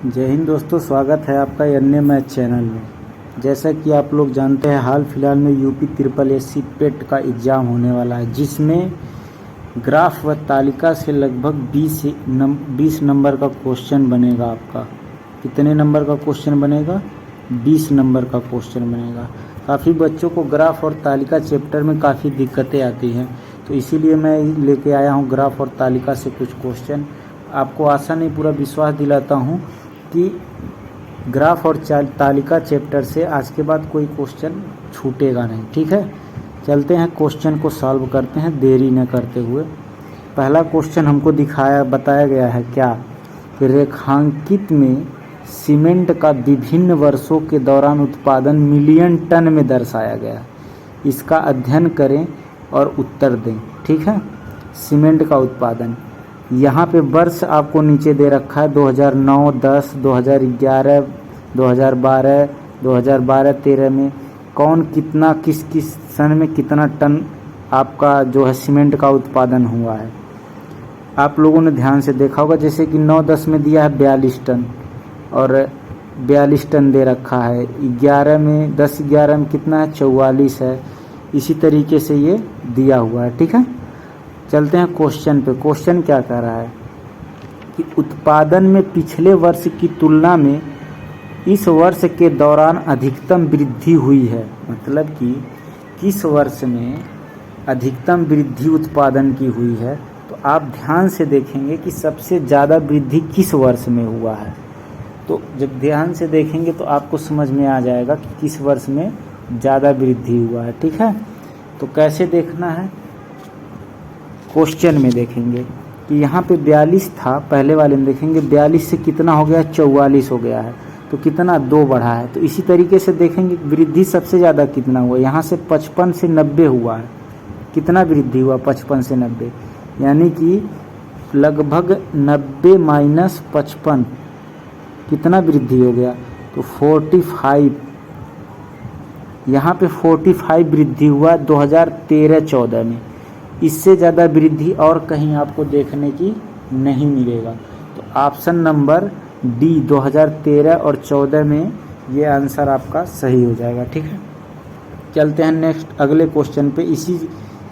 जय हिंद दोस्तों, स्वागत है आपका अन्य मैथ चैनल में। जैसा कि आप लोग जानते हैं, हाल फिलहाल में यूपी ट्रिपल एससी पेट का एग्ज़ाम होने वाला है, जिसमें ग्राफ व तालिका से लगभग 20 नंबर का क्वेश्चन बनेगा। आपका कितने नंबर का क्वेश्चन बनेगा? 20 नंबर का क्वेश्चन बनेगा। काफ़ी बच्चों को ग्राफ और तालिका चैप्टर में काफ़ी दिक्कतें आती हैं, तो इसीलिए मैं लेके आया हूँ ग्राफ और तालिका से कुछ क्वेश्चन। आपको आशा नहीं, पूरा विश्वास दिलाता हूँ कि ग्राफ और तालिका चैप्टर से आज के बाद कोई क्वेश्चन छूटेगा नहीं। ठीक है, चलते हैं क्वेश्चन को सॉल्व करते हैं देरी न करते हुए। पहला क्वेश्चन हमको बताया गया है क्या कि रेखांकित में सीमेंट का विभिन्न वर्षों के दौरान उत्पादन मिलियन टन में दर्शाया गया। इसका अध्ययन करें और उत्तर दें। ठीक है, सीमेंट का उत्पादन यहाँ पे वर्ष आपको नीचे दे रखा है 2009, 10, 2011, 2012, 2012-13 में कौन कितना किस सन में कितना टन आपका जो है सीमेंट का उत्पादन हुआ है। आप लोगों ने ध्यान से देखा होगा, जैसे कि 9-10 में दिया है 42 टन और 42 टन दे रखा है। 11 में 10-11 में कितना है? 44 है। इसी तरीके से ये दिया हुआ है। ठीक है, चलते हैं क्वेश्चन पे। क्वेश्चन क्या कह रहा है कि उत्पादन में पिछले वर्ष की तुलना में इस वर्ष के दौरान अधिकतम वृद्धि हुई है। मतलब कि किस वर्ष में अधिकतम वृद्धि उत्पादन की हुई है, तो आप ध्यान से देखेंगे कि सबसे ज़्यादा वृद्धि किस वर्ष में हुआ है। तो जब ध्यान से देखेंगे तो आपको समझ में आ जाएगा कि किस वर्ष में ज़्यादा वृद्धि हुआ है। ठीक है, तो कैसे देखना है? क्वेश्चन में देखेंगे कि यहाँ पे 42 था, पहले वाले में देखेंगे 42 से कितना हो गया? 44 हो गया है। तो कितना? 2 बढ़ा है। तो इसी तरीके से देखेंगे वृद्धि सबसे ज़्यादा कितना हुआ। यहाँ से 55 से 90 हुआ है। कितना वृद्धि हुआ? 55 से 90, यानी कि लगभग 90 माइनस 55 कितना वृद्धि हो गया? तो 45। यहाँ पे 45 वृद्धि हुआ 2013-14 में। इससे ज़्यादा वृद्धि और कहीं आपको देखने की नहीं मिलेगा। तो ऑप्शन नंबर डी 2013 और 14 में ये आंसर आपका सही हो जाएगा। ठीक है, चलते हैं नेक्स्ट अगले क्वेश्चन पे। इसी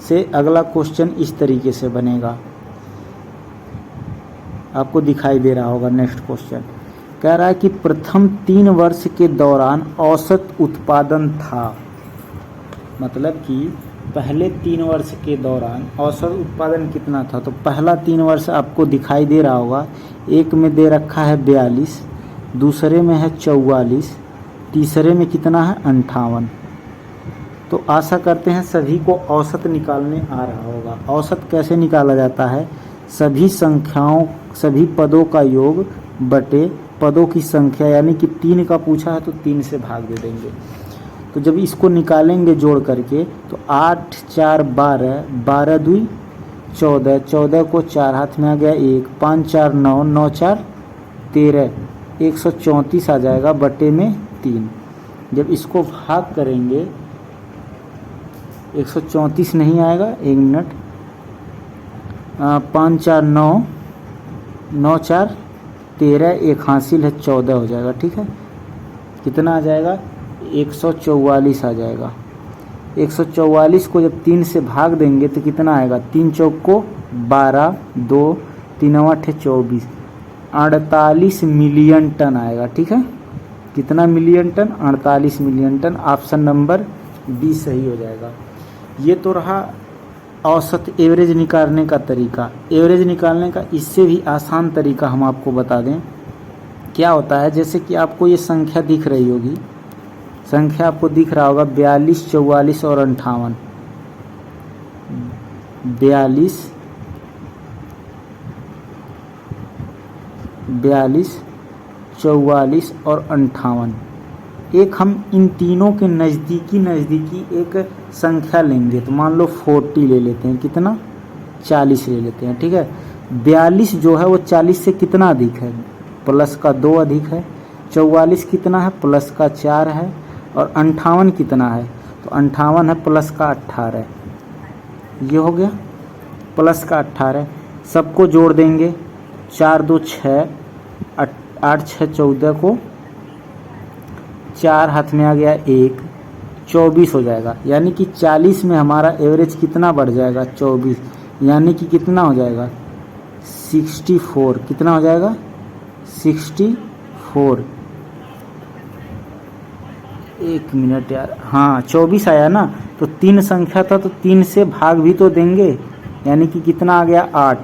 से अगला क्वेश्चन इस तरीके से बनेगा, आपको दिखाई दे रहा होगा। नेक्स्ट क्वेश्चन कह रहा है कि प्रथम 3 वर्ष के दौरान औसत उत्पादन था। मतलब कि पहले 3 वर्ष के दौरान औसत उत्पादन कितना था। तो पहला 3 वर्ष आपको दिखाई दे रहा होगा। एक में दे रखा है 42, दूसरे में है 44, तीसरे में कितना है? 58। तो आशा करते हैं सभी को औसत निकालने आ रहा होगा। औसत कैसे निकाला जाता है? सभी संख्याओं, सभी पदों का योग बटे पदों की संख्या, यानी कि 3 का पूछा है तो 3 से भाग दे देंगे। तो जब इसको निकालेंगे जोड़ करके तो 8 4 12, 12 2 14, 14 को 4 हाथ में आ गया 1, 5 4 9, 9 4 13, 134 आ जाएगा बटे में 3। जब इसको भाग करेंगे 134 नहीं आएगा, 1 मिनट, 5 4 9, 9 4 13, एक हासिल है 14 हो जाएगा। ठीक है, कितना आ जाएगा? 144 आ जाएगा। 144 को जब 3 से भाग देंगे तो कितना आएगा? 3 चौक को 12, 2 3 8 24, 48 मिलियन टन आएगा। ठीक है, कितना million ton? 48 million ton. Option number B सही हो जाएगा। ये तो रहा औसत, एवरेज निकालने का तरीका। एवरेज निकालने का इससे भी आसान तरीका हम आपको बता दें। क्या होता है, जैसे कि आपको ये संख्या दिख रही होगी, संख्या आपको दिख रहा होगा 42, 44 और 58। 42, 44 और 58। एक हम इन तीनों के नज़दीकी एक संख्या लेंगे। तो मान लो 40 ले लेते हैं। कितना? 40 ले लेते हैं। ठीक है, 42 जो है वो 40 से कितना अधिक है? प्लस का 2 अधिक है। 44 कितना है? प्लस का 4 है। और 58 कितना है? तो 58 है प्लस का 18। ये हो गया प्लस का 18। सबको जोड़ देंगे, 4 2 6, 8 6 14 को 4 हाथ में आ गया 1, 24 हो जाएगा। यानी कि 40 में हमारा एवरेज कितना बढ़ जाएगा 24, यानी कि कितना हो जाएगा 64। कितना हो जाएगा 64। एक मिनट यार, हाँ 24 आया ना, तो 3 संख्या था तो 3 से भाग भी तो देंगे, यानी कि कितना आ गया 8।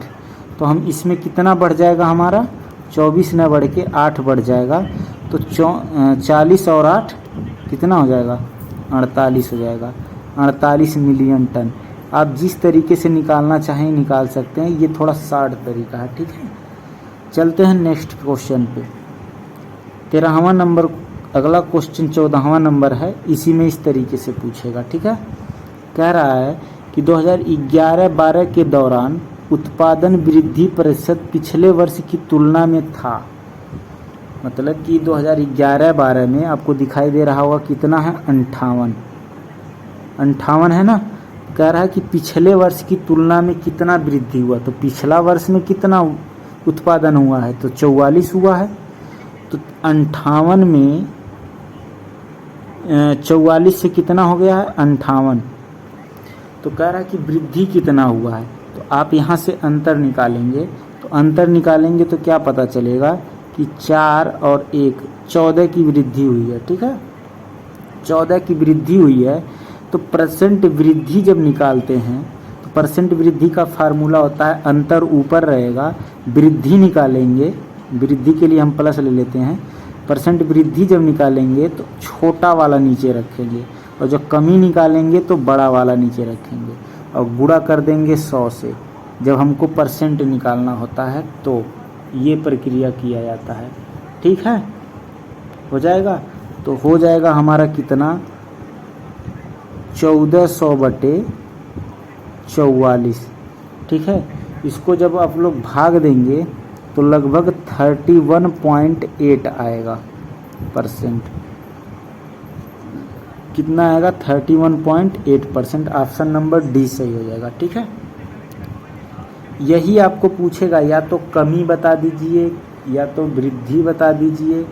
तो हम इसमें कितना बढ़ जाएगा हमारा 24 न बढ़ के 8 बढ़ जाएगा। तो 40 और 8 कितना हो जाएगा 48 हो जाएगा। 48 मिलियन टन। आप जिस तरीके से निकालना चाहें निकाल सकते हैं, ये थोड़ा शार्ट तरीका है, ठीक है। चलते हैं नेक्स्ट क्वेश्चन पे। 13वां नंबर, अगला क्वेश्चन 14वां नंबर है, इसी में इस तरीके से पूछेगा, ठीक है। कह रहा है कि 2011-12 के दौरान उत्पादन वृद्धि प्रतिशत पिछले वर्ष की तुलना में था। मतलब कि 2011-12 में आपको दिखाई दे रहा होगा कितना है 58 है ना। कह रहा है कि पिछले वर्ष की तुलना में कितना वृद्धि हुआ, तो पिछला वर्ष में कितना उत्पादन हुआ है तो 44 हुआ है। तो 58 में 44 से कितना हो गया है 58। तो कह रहा है कि वृद्धि कितना हुआ है, तो आप यहाँ से अंतर निकालेंगे। तो अंतर निकालेंगे तो क्या पता चलेगा कि 4 और 1 14 की वृद्धि हुई है, ठीक है। 14 की वृद्धि हुई है। तो परसेंट वृद्धि जब निकालते हैं तो परसेंट वृद्धि का फार्मूला होता है अंतर ऊपर रहेगा, वृद्धि निकालेंगे, वृद्धि के लिए हम प्लस ले लेते हैं। परसेंट वृद्धि जब निकालेंगे तो छोटा वाला नीचे रखेंगे, और जब कमी निकालेंगे तो बड़ा वाला नीचे रखेंगे, और गुणा कर देंगे 100 से जब हमको परसेंट निकालना होता है। तो ये प्रक्रिया किया जाता है, ठीक है। हो जाएगा, तो हो जाएगा हमारा कितना 1400/44, ठीक है। इसको जब आप लोग भाग देंगे तो लगभग 31.8 आएगा परसेंट। कितना आएगा 31.8%। ऑप्शन नंबर डी सही हो जाएगा, ठीक है। यही आपको पूछेगा, या तो कमी बता दीजिए या तो वृद्धि बता दीजिए,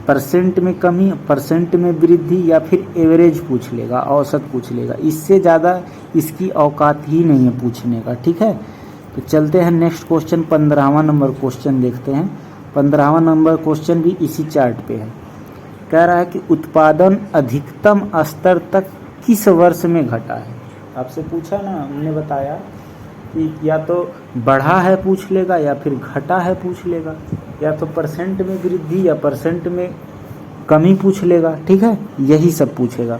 परसेंट में कमी परसेंट में वृद्धि, या फिर एवरेज पूछ लेगा, औसत पूछ लेगा। इससे ज़्यादा इसकी औकात ही नहीं है पूछने का, ठीक है। तो चलते हैं नेक्स्ट क्वेश्चन, 15वां नंबर क्वेश्चन देखते हैं। 15वां नंबर क्वेश्चन भी इसी चार्ट पे है। कह रहा है कि उत्पादन अधिकतम स्तर तक किस वर्ष में घटा है। आपसे पूछा ना, हमने बताया कि या तो बढ़ा है पूछ लेगा, या फिर घटा है पूछ लेगा, या तो परसेंट में वृद्धि या परसेंट में कमी पूछ लेगा, ठीक है। यही सब पूछेगा।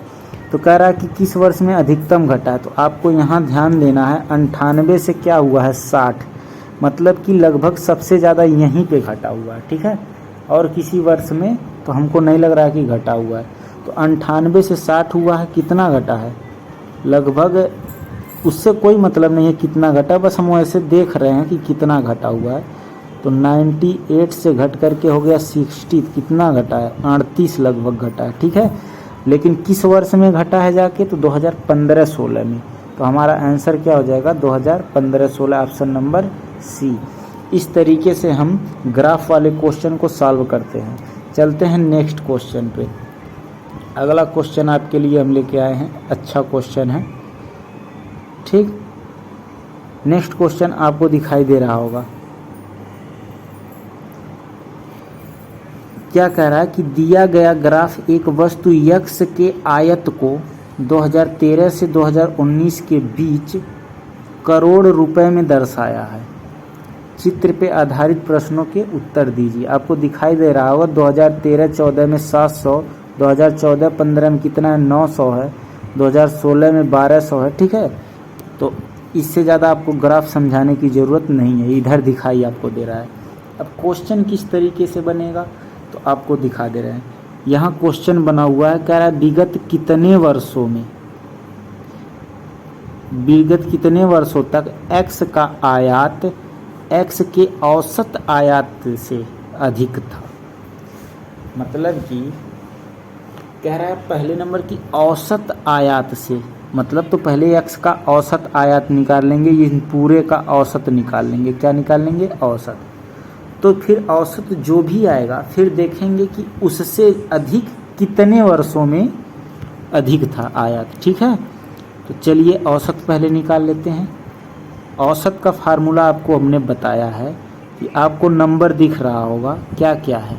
तो कह रहा है कि किस वर्ष में अधिकतम घटा है। तो आपको यहाँ ध्यान देना है 98 से क्या हुआ है 60, मतलब कि लगभग सबसे ज़्यादा यहीं पे घटा हुआ है, ठीक है। और किसी वर्ष में तो हमको नहीं लग रहा है कि घटा हुआ है। तो 98 से 60 हुआ है, कितना घटा है लगभग, उससे कोई मतलब नहीं है कितना घटा, बस हम ऐसे देख रहे हैं कि कितना घटा हुआ है। तो 98 से घट करके हो गया 60, कितना घटा है 38 लगभग घटा है, ठीक है। लेकिन किस वर्ष में घटा है जाके, तो 2015-16 में। तो हमारा आंसर क्या हो जाएगा 2015-16, ऑप्शन नंबर सी। इस तरीके से हम ग्राफ वाले क्वेश्चन को सॉल्व करते हैं। चलते हैं नेक्स्ट क्वेश्चन पे। अगला क्वेश्चन आपके लिए हम लेके आए हैं, अच्छा क्वेश्चन है, ठीक। नेक्स्ट क्वेश्चन आपको दिखाई दे रहा होगा। क्या कह रहा है कि दिया गया ग्राफ एक वस्तु यक्स के आयत को 2013 से 2019 के बीच करोड़ रुपए में दर्शाया है। चित्र पे आधारित प्रश्नों के उत्तर दीजिए। आपको दिखाई दे रहा होगा 2013-14 में 700, 2014-15 में कितना है 900 है, 2016 में 1200 है, ठीक है। तो इससे ज़्यादा आपको ग्राफ समझाने की ज़रूरत नहीं है, इधर दिखाई आपको दे रहा है। अब क्वेश्चन किस तरीके से बनेगा तो आपको दिखा दे रहे हैं। यहाँ क्वेश्चन बना हुआ है, कह रहा है विगत कितने वर्षों तक एक्स का आयात एक्स के औसत आयात से अधिक था। मतलब कि कह रहा है पहले नंबर की औसत आयात से, मतलब तो पहले एक्स का औसत आयात निकाल लेंगे, ये पूरे का औसत निकाल लेंगे। क्या निकाल लेंगे औसत। तो फिर औसत जो भी आएगा फिर देखेंगे कि उससे अधिक कितने वर्षों में अधिक था आयात। ठीक है, तो चलिए औसत पहले निकाल लेते हैं। औसत का फार्मूला आपको हमने बताया है कि आपको नंबर दिख रहा होगा क्या क्या है,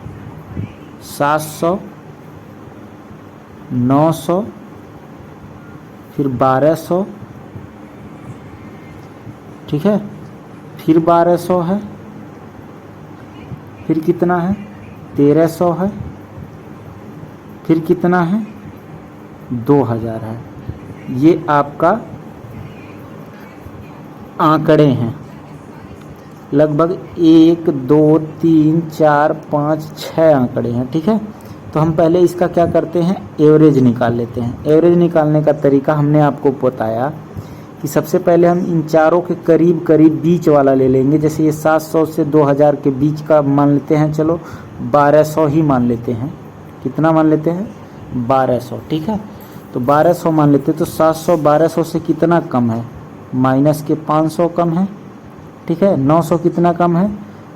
700, 900, फिर 1200, ठीक है, फिर 1200 है, फिर कितना है 1300 है, फिर कितना है 2000 है। ये आपका आंकड़े हैं, लगभग 1 2 3 4 5 6 आंकड़े हैं। ठीक है, तो हम पहले इसका क्या करते हैं, एवरेज निकाल लेते हैं। एवरेज निकालने का तरीका हमने आपको बताया कि सबसे पहले हम इन चारों के करीब करीब बीच वाला ले लेंगे। जैसे ये 700 से 2000 के बीच का मान लेते हैं, चलो 1200 ही मान लेते हैं। कितना मान लेते हैं, 1200। ठीक है, तो 1200 मान लेते हैं। तो 700 1200 से कितना कम है, माइनस के 500 कम है। ठीक है, 900 कितना कम है,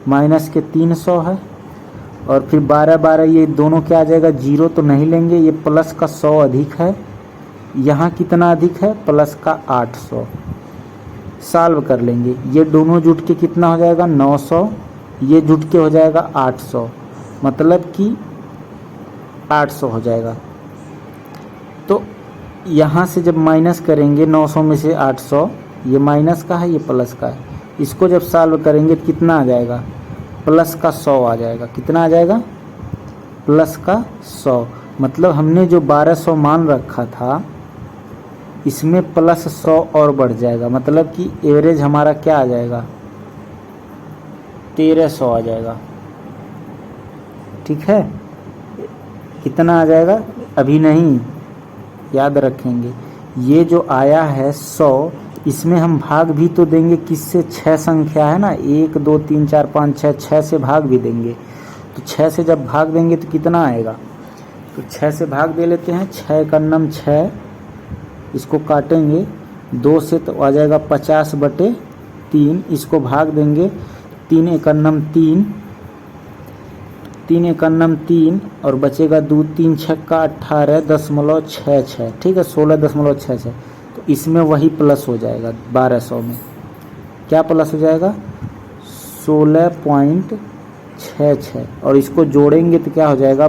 माइनस के 300 है। और फिर 12 12 ये दोनों क्या आ जाएगा, जीरो तो नहीं लेंगे, ये प्लस का 100 अधिक है। यहाँ कितना अधिक है, प्लस का 800। सॉल्व कर लेंगे, ये दोनों जुट के कितना हो जाएगा 900, ये जुट के हो जाएगा 800, मतलब कि 800 हो जाएगा। तो यहाँ से जब माइनस करेंगे 900 में से 800, ये माइनस का है, ये प्लस का है। इसको जब सॉल्व करेंगे तो कितना आ जाएगा, प्लस का 100 आ जाएगा। कितना आ जाएगा, प्लस का 100। मतलब हमने जो 1200 मान रखा था इसमें प्लस 100 और बढ़ जाएगा, मतलब कि एवरेज हमारा क्या आ जाएगा, 1300 आ जाएगा। ठीक है, कितना आ जाएगा अभी नहीं, याद रखेंगे। ये जो आया है 100, इसमें हम भाग भी तो देंगे किससे, 6 संख्या है ना, 1 2 3 4 5 6, 6 से भाग भी देंगे। तो 6 से जब भाग देंगे तो कितना आएगा, तो 6 से भाग दे लेते हैं। 6 का नम 6, इसको काटेंगे 2 से तो आ जाएगा 50/3। इसको भाग देंगे 3 एकन्नम 3, 3 एकन्नम 3 और बचेगा 2 3 छक्का 18.66। ठीक है, 16.66। तो इसमें वही प्लस हो जाएगा 1200 में, क्या प्लस हो जाएगा 16.66। और इसको जोड़ेंगे तो क्या हो जाएगा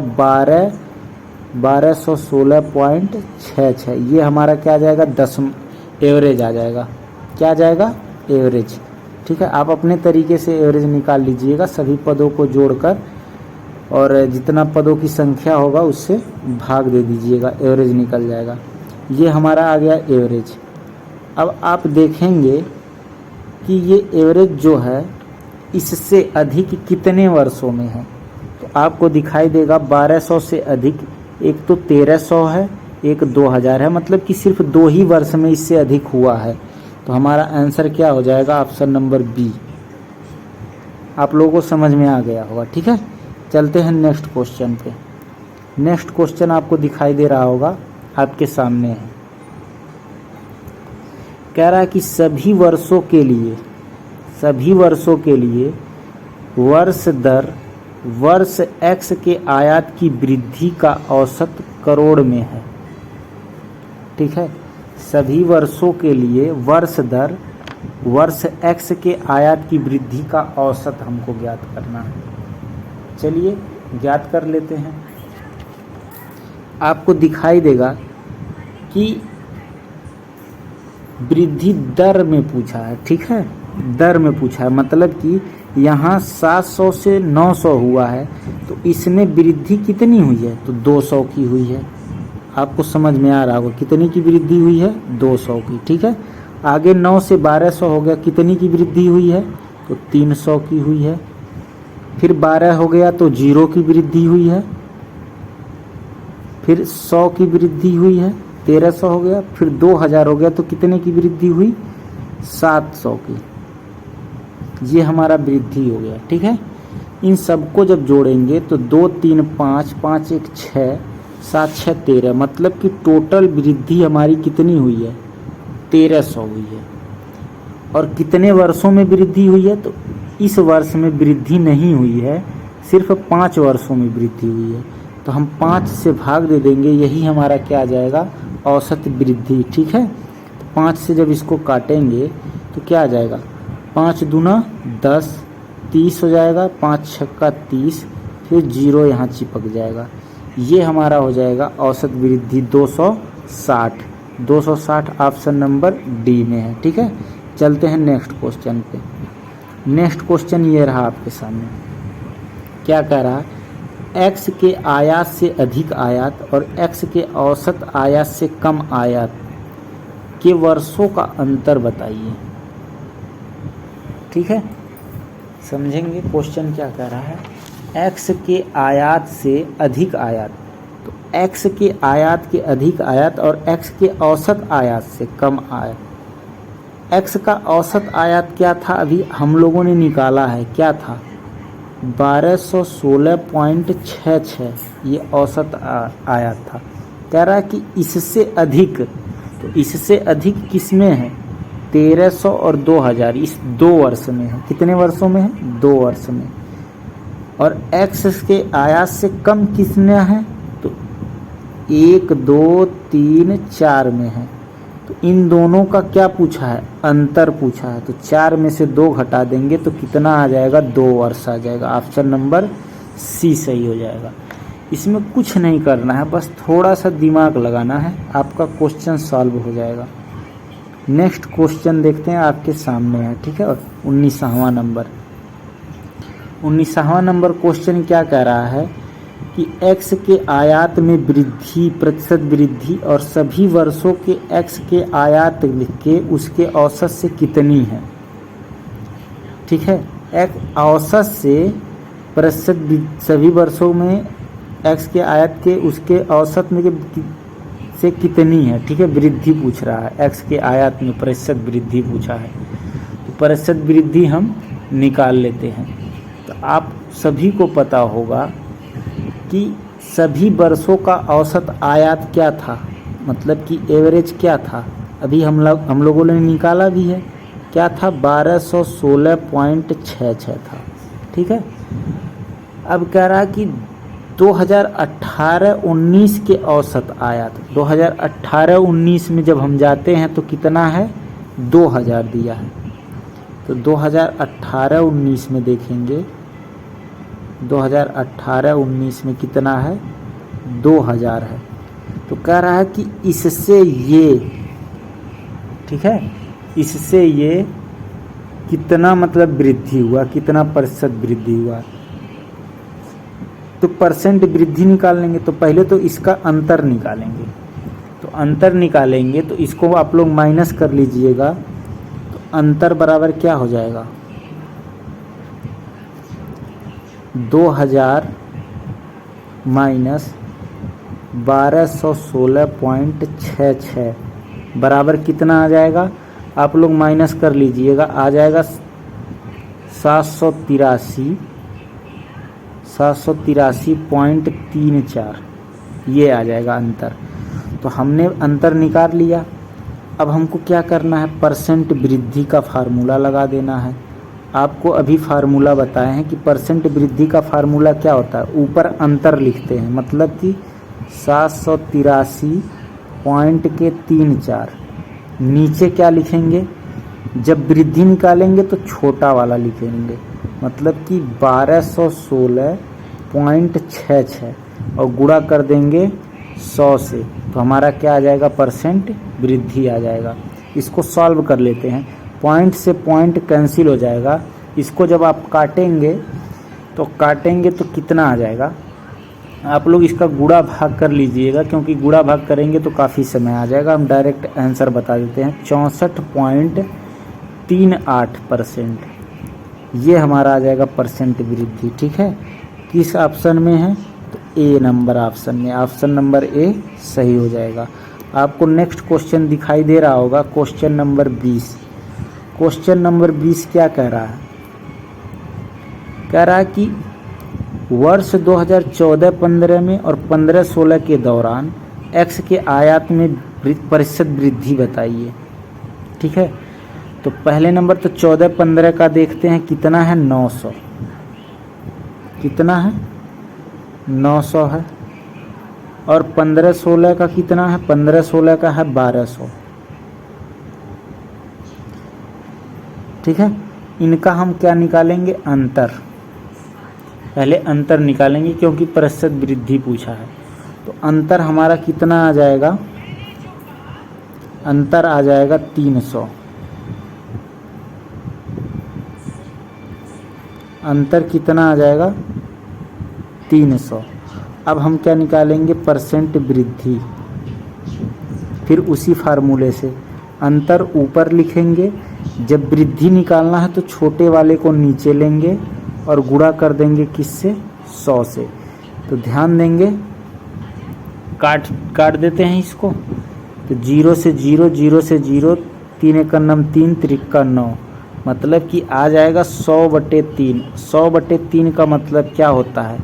1216.66। ये हमारा क्या आ जाएगा, एवरेज आ जाएगा। क्या आ जाएगा, एवरेज। ठीक है, आप अपने तरीके से एवरेज निकाल लीजिएगा सभी पदों को जोड़कर, और जितना पदों की संख्या होगा उससे भाग दे दीजिएगा, एवरेज निकल जाएगा। ये हमारा आ गया एवरेज। अब आप देखेंगे कि ये एवरेज जो है इससे अधिक कितने वर्षों में है, तो आपको दिखाई देगा 1200 से अधिक, एक तो 1300 है, एक 2000 है, मतलब कि सिर्फ 2 ही वर्ष में इससे अधिक हुआ है। तो हमारा आंसर क्या हो जाएगा, ऑप्शन नंबर बी। आप लोगों को समझ में आ गया होगा। ठीक है, चलते हैं नेक्स्ट क्वेश्चन पे। नेक्स्ट क्वेश्चन आपको दिखाई दे रहा होगा, आपके सामने है। कह रहा है कि सभी वर्षों के लिए वर्ष दर वर्ष x के आयात की वृद्धि का औसत करोड़ में है। ठीक है, सभी वर्षों के लिए वर्ष दर वर्ष x के आयात की वृद्धि का औसत हमको ज्ञात करना है। चलिए ज्ञात कर लेते हैं। आपको दिखाई देगा कि वृद्धि दर में पूछा है। ठीक है, दर में पूछा है, मतलब कि यहाँ 700 से 900 हुआ है, तो इसमें वृद्धि कितनी हुई है, तो 200 की हुई है। आपको समझ में आ रहा होगा कितनी की वृद्धि हुई है, 200 की। ठीक है, आगे 9 से 1200 हो गया, कितनी की वृद्धि हुई है, तो 300 की हुई है। फिर 12 हो गया तो 0 की वृद्धि हुई है, फिर 100 की वृद्धि हुई है, 1300 हो गया, फिर 2000 हो गया, तो कितने की वृद्धि हुई, 700 की। ये हमारा वृद्धि हो गया। ठीक है, इन सबको जब जोड़ेंगे तो 2 3 5 5 1 6 7 6 13, मतलब कि टोटल वृद्धि हमारी कितनी हुई है, 1300 हुई है। और कितने वर्षों में वृद्धि हुई है, तो इस वर्ष में वृद्धि नहीं हुई है, सिर्फ 5 वर्षों में वृद्धि हुई है। तो हम 5 से भाग दे देंगे, यही हमारा क्या आ जाएगा, औसत वृद्धि। ठीक है, तो 5 से जब इसको काटेंगे तो क्या आ जाएगा, 5 दूना 10, 30 हो जाएगा, 5 छक्का 30, फिर 0 यहाँ चिपक जाएगा। ये हमारा हो जाएगा औसत वृद्धि 260। 260 ऑप्शन नंबर डी में है। ठीक है, चलते हैं नेक्स्ट क्वेश्चन पे। नेक्स्ट क्वेश्चन ये रहा आपके सामने, क्या कह रहा है, x के आयात से अधिक आयात और x के औसत आयात से कम आयात के वर्षों का अंतर बताइए। ठीक है, समझेंगे क्वेश्चन क्या कह रहा है। x के आयात से अधिक आयात, तो x के आयात के अधिक आयात और x के औसत आयात से कम आयात। x का औसत आयात क्या था, अभी हम लोगों ने निकाला है, क्या था, 1216.66, ये औसत आयात था। कह रहा है कि इससे अधिक, तो इससे अधिक किस में है, 1300 और 2000, इस 2 वर्ष में है। कितने वर्षों में है, 2 वर्ष में। और x के आयात से कम किस में है, तो 1, 2, 3, 4 में है। तो इन दोनों का क्या पूछा है, अंतर पूछा है। तो 4 में से 2 घटा देंगे तो कितना आ जाएगा, 2 वर्ष आ जाएगा। ऑप्शन नंबर सी सही हो जाएगा। इसमें कुछ नहीं करना है, बस थोड़ा सा दिमाग लगाना है, आपका क्वेश्चन सॉल्व हो जाएगा। नेक्स्ट क्वेश्चन देखते हैं, आपके सामने है। ठीक है, 19वां नंबर। 19वां नंबर क्वेश्चन क्या कह रहा है कि x के आयात में वृद्धि, प्रतिशत वृद्धि और सभी वर्षों के x के आयात के उसके औसत से कितनी है। ठीक है, एक औसत से प्रतिशत सभी वर्षों में x के आयात के उसके औसत में से कितनी है। ठीक है, वृद्धि पूछ रहा है, x के आयात में प्रतिशत वृद्धि पूछा है, तो प्रतिशत वृद्धि हम निकाल लेते हैं। तो आप सभी को पता होगा कि सभी वर्षों का औसत आयात क्या था, मतलब कि एवरेज क्या था, अभी हम लोगों ने निकाला भी है, क्या था, 1216.66 था। ठीक है, अब कह रहा है कि 2018-19 के औसत आयात, 2018-19 में जब हम जाते हैं तो कितना है, 2000 दिया है। तो 2018-19 में देखेंगे, 2018-19 में कितना है, 2000 है। तो कह रहा है कि इससे ये, ठीक है, इससे ये कितना मतलब वृद्धि हुआ, कितना प्रतिशत वृद्धि हुआ। तो परसेंट वृद्धि निकालेंगे तो पहले तो इसका अंतर निकालेंगे। तो अंतर निकालेंगे तो इसको आप लोग माइनस कर लीजिएगा, तो अंतर बराबर क्या हो जाएगा, 2000 माइनस 1216.66 बराबर कितना आ जाएगा, आप लोग माइनस कर लीजिएगा, आ जाएगा 783.34, ये आ जाएगा अंतर। तो हमने अंतर निकाल लिया। अब हमको क्या करना है, परसेंट वृद्धि का फार्मूला लगा देना है। आपको अभी फार्मूला बताए हैं कि परसेंट वृद्धि का फार्मूला क्या होता है, ऊपर अंतर लिखते हैं, मतलब कि 783.34, नीचे क्या लिखेंगे, जब वृद्धि निकालेंगे तो छोटा वाला लिखेंगे, मतलब कि 1216.66 और गुणा कर देंगे 100 से, तो हमारा क्या आ जाएगा, परसेंट वृद्धि आ जाएगा। इसको सॉल्व कर लेते हैं, पॉइंट से पॉइंट कैंसिल हो जाएगा। इसको जब आप काटेंगे तो कितना आ जाएगा, आप लोग इसका गुणा भाग कर लीजिएगा, क्योंकि गुणा भाग करेंगे तो काफ़ी समय आ जाएगा। हम डायरेक्ट आंसर बता देते हैं, 64.38%, ये हमारा आ जाएगा परसेंट वृद्धि। ठीक है, किस ऑप्शन में है, तो ए नंबर ऑप्शन में, ऑप्शन नंबर ए सही हो जाएगा। आपको नेक्स्ट क्वेश्चन दिखाई दे रहा होगा, क्वेश्चन नंबर 20। क्वेश्चन नंबर 20 क्या कह रहा है, कह रहा है कि वर्ष 2014-15 में और 15-16 के दौरान x के आयात में प्रतिशत वृद्धि बताइए। ठीक है, तो पहले नंबर तो 14-15 का देखते हैं कितना है, 900। कितना है, 900 है। और 15-16 का कितना है, 15-16 का है 1200। ठीक है, इनका हम क्या निकालेंगे, अंतर। पहले अंतर निकालेंगे क्योंकि प्रतिशत वृद्धि पूछा है। तो अंतर हमारा कितना आ जाएगा, अंतर आ जाएगा 300। अंतर कितना आ जाएगा, 300। अब हम क्या निकालेंगे, परसेंट वृद्धि। फिर उसी फार्मूले से अंतर ऊपर लिखेंगे, जब वृद्धि निकालना है तो छोटे वाले को नीचे लेंगे और गुणा कर देंगे किससे, 100 से। तो ध्यान देंगे, काट देते हैं इसको। तो 0 से 0, 0 से 0, 3 एकम 3, 3 9, मतलब कि आ जाएगा 100/3। 100/3 का मतलब क्या होता है,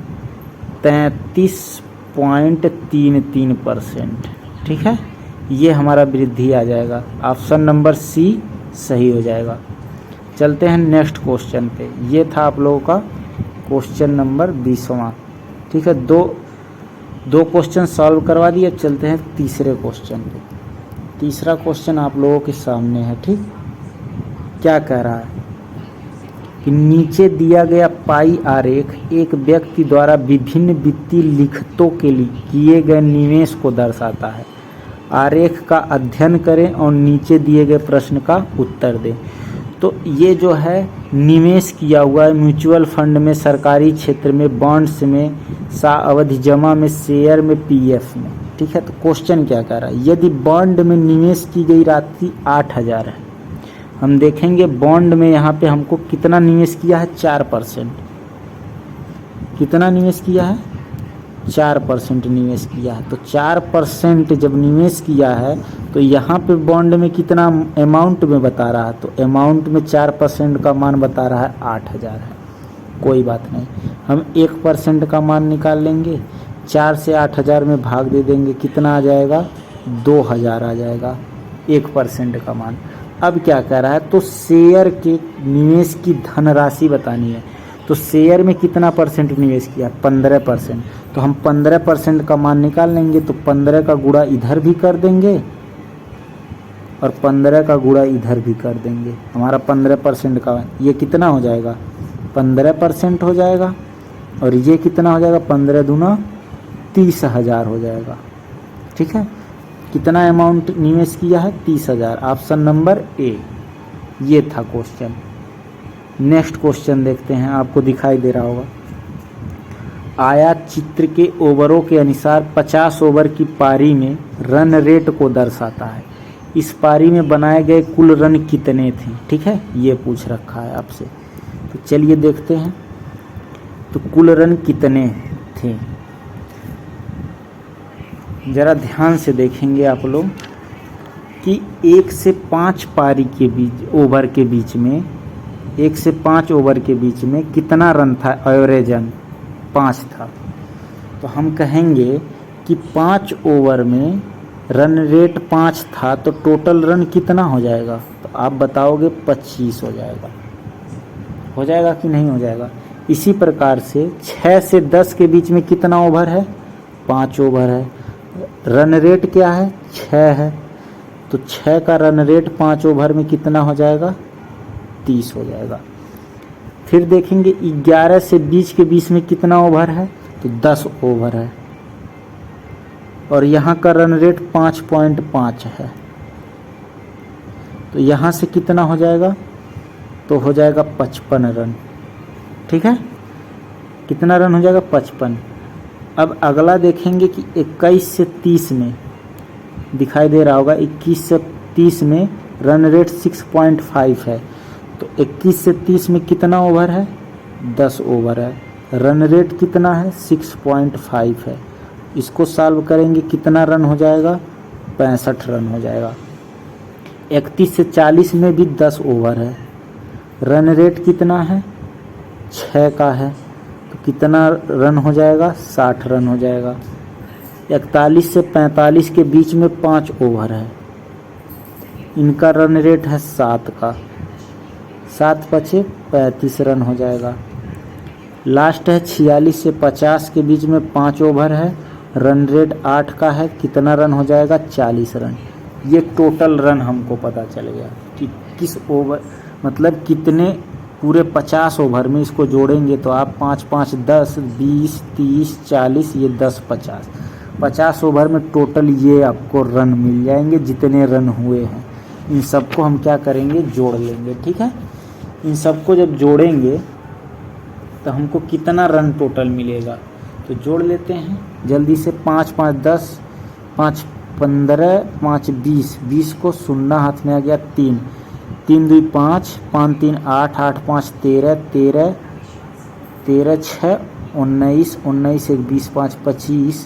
33.33%। ठीक है, ये हमारा वृद्धि आ जाएगा। ऑप्शन नंबर सी सही हो जाएगा। चलते हैं नेक्स्ट क्वेश्चन पे। ये था आप लोगों का क्वेश्चन नंबर 20वां। ठीक है, दो क्वेश्चन सॉल्व करवा दिए। अब चलते हैं तीसरे क्वेश्चन पे। तीसरा क्वेश्चन आप लोगों के सामने है। ठीक, क्या कह रहा है कि नीचे दिया गया पाई आरेख एक व्यक्ति द्वारा विभिन्न वित्तीय लिखतों के लिए किए गए निवेश को दर्शाता है। आरेख का अध्ययन करें और नीचे दिए गए प्रश्न का उत्तर दें। तो ये जो है निवेश किया हुआ है म्यूचुअल फंड में, सरकारी क्षेत्र में, बॉन्ड्स में, सावधि जमा में, शेयर में, पीएफ में। ठीक है, तो क्वेश्चन क्या कह रहा है, यदि बॉन्ड में निवेश की गई राशि 8000 है, हम देखेंगे बॉन्ड में यहाँ पे हमको कितना निवेश किया है, 4%। कितना निवेश किया है, 4% निवेश किया है। तो 4% जब निवेश किया है तो यहाँ पे बॉन्ड में कितना अमाउंट में बता रहा है, तो अमाउंट में 4% का मान बता रहा है 8000 है। कोई बात नहीं, हम 1% का मान निकाल लेंगे। 4 से 8000 में भाग दे देंगे, कितना आ जाएगा, 2000 आ जाएगा 1% का मान। अब क्या कह रहा है, तो शेयर के निवेश की धनराशि बतानी है। तो शेयर में कितना परसेंट निवेश किया, 15%। तो हम 15% का मान निकाल लेंगे। तो 15 का गुणा इधर भी कर देंगे और 15 का गुणा इधर भी कर देंगे। हमारा 15% का ये कितना हो जाएगा, 15% हो जाएगा। और ये कितना हो जाएगा, 15 दूना 30,000 हो जाएगा। ठीक है, कितना अमाउंट निवेश किया है, 30,000। ऑप्शन नंबर ए ये था क्वेश्चन। नेक्स्ट क्वेश्चन देखते हैं, आपको दिखाई दे रहा होगा। आयात चित्र के ओवरों के अनुसार 50 ओवर की पारी में रन रेट को दर्शाता है। इस पारी में बनाए गए कुल रन कितने थे। ठीक है, ये पूछ रखा है आपसे। तो चलिए देखते हैं, तो कुल रन कितने थे, जरा ध्यान से देखेंगे आप लोग कि 1 से 5 पारी के बीच, ओवर के बीच में, 1 से 5 ओवर के बीच में कितना रन था, एवरेज रन 5 था। तो हम कहेंगे कि 5 ओवर में रन रेट 5 था, तो टोटल रन कितना हो जाएगा, तो आप बताओगे 25 हो जाएगा। हो जाएगा कि नहीं हो जाएगा। इसी प्रकार से 6 से 10 के बीच में कितना ओवर है, 5 ओवर है। रन रेट क्या है, 6 है। तो 6 का रन रेट 5 ओवर में कितना हो जाएगा, 30 हो जाएगा। फिर देखेंगे 11 से 20 के बीच में कितना ओवर है, तो 10 ओवर है। और यहाँ का रन रेट 5.5 है। तो यहाँ से कितना हो जाएगा, तो हो जाएगा 55 रन। ठीक है, कितना रन हो जाएगा, 55। अब अगला देखेंगे कि 21 से 30 में दिखाई दे रहा होगा, 21 से 30 में रन रेट 6.5 है। तो 21 से 30 में कितना ओवर है, 10 ओवर है। रन रेट कितना है, 6.5 है। इसको सॉल्व करेंगे, कितना रन हो जाएगा, 65 रन हो जाएगा। 31 से 40 में भी 10 ओवर है। रन रेट कितना है, 6 का है। तो कितना रन हो जाएगा, 60 रन हो जाएगा। 41 से 45 के बीच में 5 ओवर है। इनका रन रेट है 7 का, 7 पचे 35 रन हो जाएगा। लास्ट है 46 से 50 के बीच में 5 ओवर है, रन रेट 8 का है, कितना रन हो जाएगा 40 रन। ये टोटल रन हमको पता चल गया कि किस ओवर मतलब कितने पूरे 50 ओवर में इसको जोड़ेंगे तो आप 5 5 10 20 30 40 ये 10 50 ओवर में टोटल ये आपको रन मिल जाएंगे जितने रन हुए हैं। इन सबको हम क्या करेंगे जोड़ लेंगे, ठीक है। इन सबको जब जोड़ेंगे तो हमको कितना रन टोटल मिलेगा तो जोड़ लेते हैं जल्दी से। 5 5 10 5 15 5 20 20 को शून्य हाथ में आ गया, 3 3 2 5 5 3 8 8 5 13 13 13 6 19 19 1 20 5 25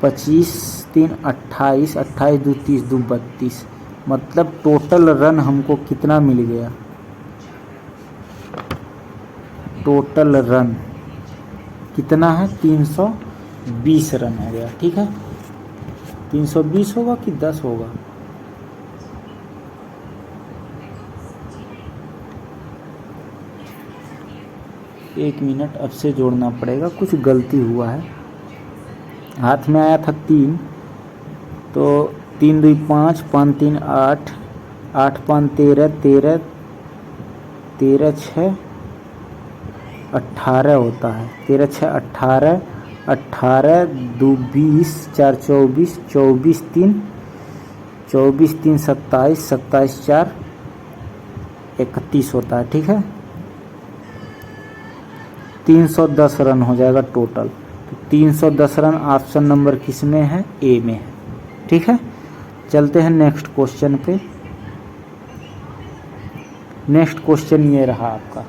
25 3 28 28 2 30 2 32 मतलब टोटल रन हमको कितना मिल गया। टोटल रन कितना है 320 रन हो गया, ठीक है। 320 होगा कि 10 होगा, एक मिनट अब से जोड़ना पड़ेगा, कुछ गलती हुआ है। हाथ में आया था 3 तो 3 2 5 5 3 8 8 5 13 13 13 6 18 होता है, 13 6 18 18 2 20 4 24 24 3 24 3 27 27 4 31 होता है, ठीक है। 310 रन हो जाएगा टोटल। तो 310 रन ऑप्शन नंबर किस में है, ए में है, ठीक है। चलते हैं नेक्स्ट क्वेश्चन पे। नेक्स्ट क्वेश्चन ये रहा आपका,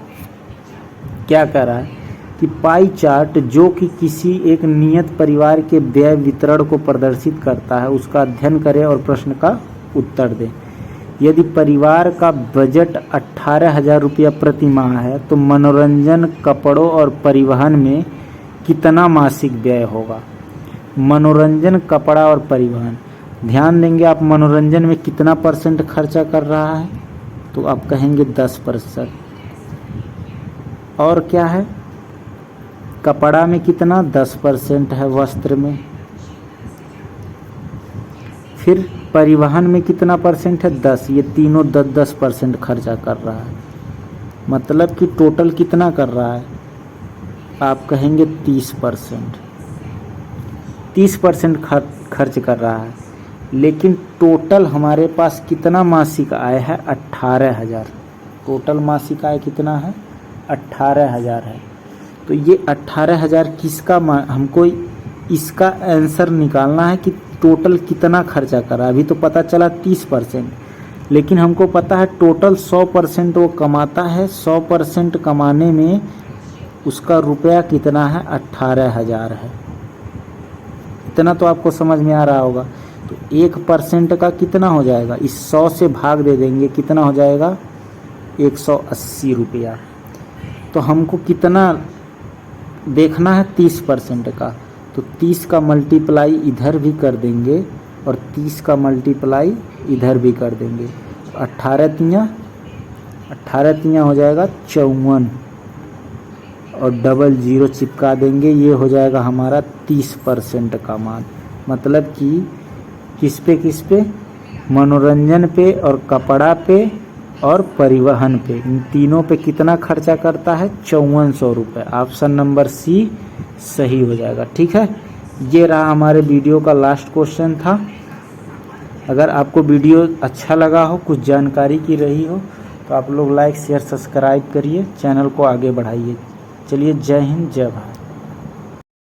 क्या कह रहा है कि पाई चार्ट जो कि किसी एक नियत परिवार के व्यय वितरण को प्रदर्शित करता है उसका अध्ययन करें और प्रश्न का उत्तर दें। यदि परिवार का बजट 18,000 रुपया प्रति माह है तो मनोरंजन, कपड़ों और परिवहन में कितना मासिक व्यय होगा। मनोरंजन, कपड़ा और परिवहन, ध्यान देंगे आप मनोरंजन में कितना % खर्चा कर रहा है तो आप कहेंगे 10%। और क्या है, कपड़ा में कितना 10% है वस्त्र में। फिर परिवहन में कितना % है 10, ये तीनों 10% खर्चा कर रहा है। मतलब कि टोटल कितना कर रहा है आप कहेंगे 30%। 30% खर्च कर रहा है, लेकिन टोटल हमारे पास कितना मासिक आय है 18,000। टोटल मासिक आय कितना है 18,000 है। तो ये 18,000 किसका हमको इसका आंसर निकालना है कि टोटल कितना खर्चा करा। अभी तो पता चला 30%, लेकिन हमको पता है टोटल 100% वो कमाता है। 100% कमाने में उसका रुपया कितना है 18,000 है। इतना तो आपको समझ में आ रहा होगा। तो 1% का कितना हो जाएगा, इस 100 से भाग दे देंगे, कितना हो जाएगा 180 रुपया। तो हमको कितना देखना है 30% का, तो 30 का मल्टीप्लाई इधर भी कर देंगे और 30 का मल्टीप्लाई इधर भी कर देंगे। 18 तियाँ हो जाएगा 54 और डबल 0 चिपका देंगे, ये हो जाएगा हमारा 30% का मान। मतलब कि किस पे मनोरंजन पे और कपड़ा पे और परिवहन पे, इन तीनों पे कितना खर्चा करता है 5400 रुपये। ऑप्शन नंबर सी सही हो जाएगा, ठीक है। ये रहा हमारे वीडियो का लास्ट क्वेश्चन था। अगर आपको वीडियो अच्छा लगा हो, कुछ जानकारी की रही हो, तो आप लोग लाइक शेयर सब्सक्राइब करिए, चैनल को आगे बढ़ाइए। चलिए, जय हिंद, जय भारत।